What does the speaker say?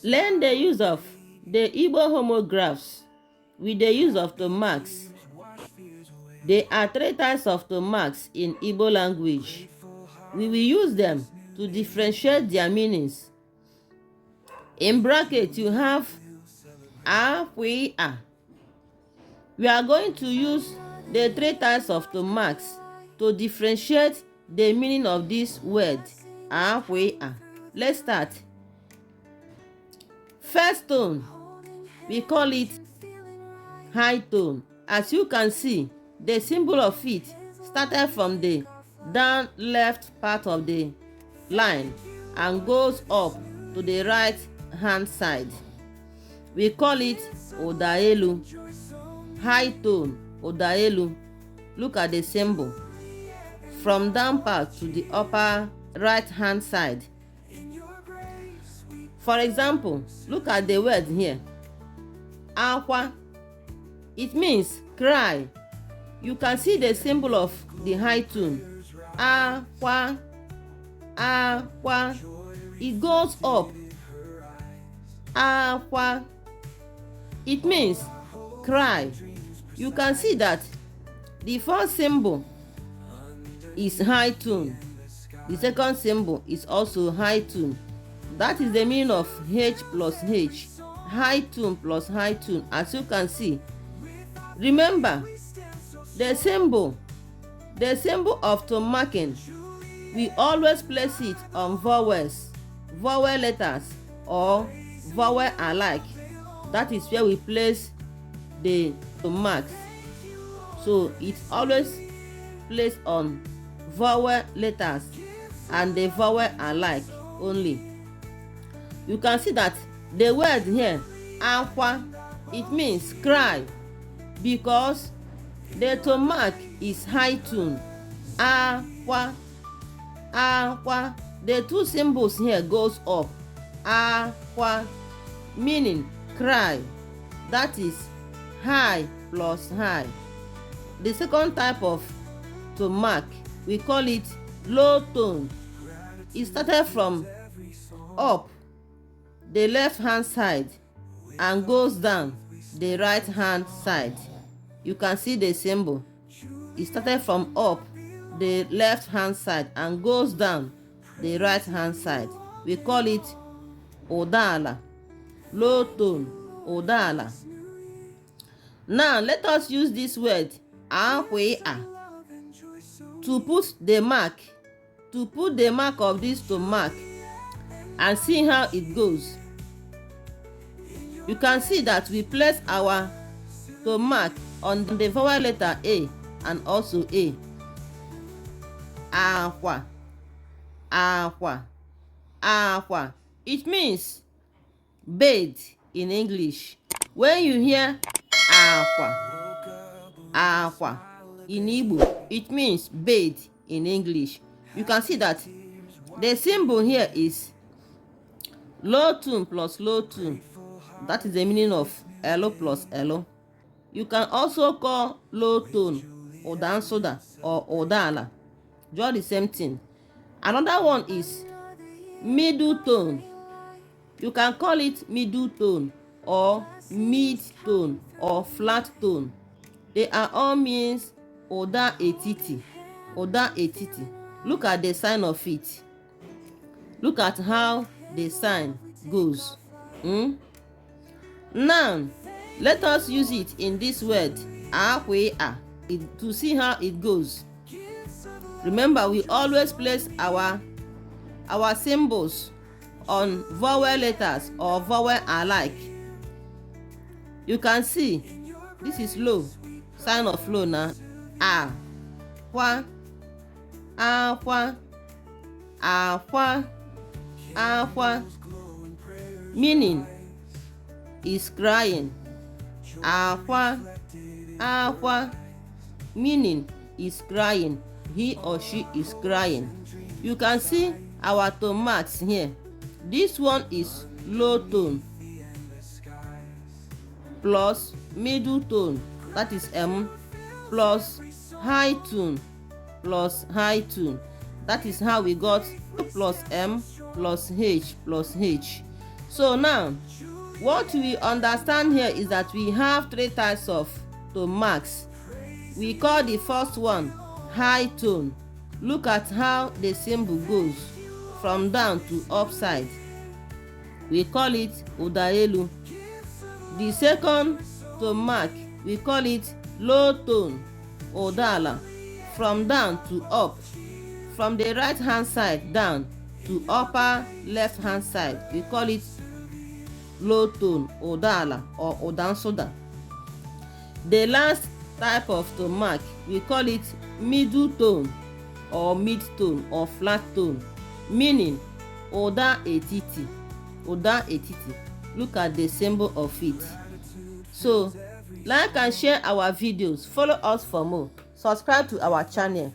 Learn the use of the Igbo homographs with the use of the marks. There are 3 types of the marks in Igbo language. We will use them to differentiate their meanings. In bracket, you have a, we, a. We are going to use the 3 types of the marks to differentiate the meaning of this word, a, we, a. Let's start. First tone, we call it high tone. As you can see, the symbol of it started from the down left part of the line and goes up to the right hand side. We call it odaelu. High tone, odaelu. Look at the symbol from down part to the upper right hand side. For example, look at the word here, akwa. It means cry. You can see the symbol of the high tone, akwa, akwa. It goes up, akwa. It means cry. You can see that the first symbol is high tone. The second symbol is also high tone. That is the meaning of H plus H, high tone plus high tone, as you can see. Remember, the symbol of tone marking, we always place it on vowels, vowel letters, or vowel alike. That is where we place the tone marks. So it's always placed on vowel letters and the vowel alike only. You can see that the word here, akwa, it means cry, because the tone mark is high tone. Akwa, akwa. The 2 symbols here goes up. Akwa, meaning cry. That is high plus high. The second type of tone mark, we call it low tone. It started from up the left hand side and goes down the right hand side. You can see the symbol. It started from up the left hand side and goes down the right hand side. We call it odala, low tone, odala. Now let us use this word ahwea to put the mark of this tone mark and see how it goes. You can see that we place our tone mark on the vowel letter A and also A. Akwa, akwa, akwa. It means bathe in English. When you hear akwa, akwa in Igbo, it means bathe in English. You can see that the symbol here is low tone plus low tone. That is the meaning of elo plus elo. You can also call low tone odansoda or odala. Just the same thing. Another one is middle tone. You can call it middle tone or mid tone or flat tone. They are all means oda etiti. Oda etiti. Look at the sign of it. Look at how the sign goes. Now, let us use it in this word ahwea to see how it goes. Remember, we always place our symbols on vowel letters or vowel alike. You can see this is low, sign of low now. Akwa, akwa, akwa, akwa, meaning is crying. Akwa, akwa, meaning is crying. He or she is crying. You can see our tone marks here. This one is low tone plus middle tone, that is M, plus high tone plus high tone. That is how we got plus M plus H plus H. So now, what we understand here is that we have three types of tone marks. We call the first one high tone. Look at how the symbol goes from down to upside. We call it ụda-elu. The second tone mark, we call it low tone, ụda-ala, from down to up. From the right hand side down to upper left hand side, we call it low tone, ụda-ala or ụda-nsụda. The last type of tone mark, we call it middle tone or mid tone or flat tone, meaning ụda-etiti. Ụda-etiti. Look at the symbol of it. So, like and share our videos. Follow us for more. Subscribe to our channel.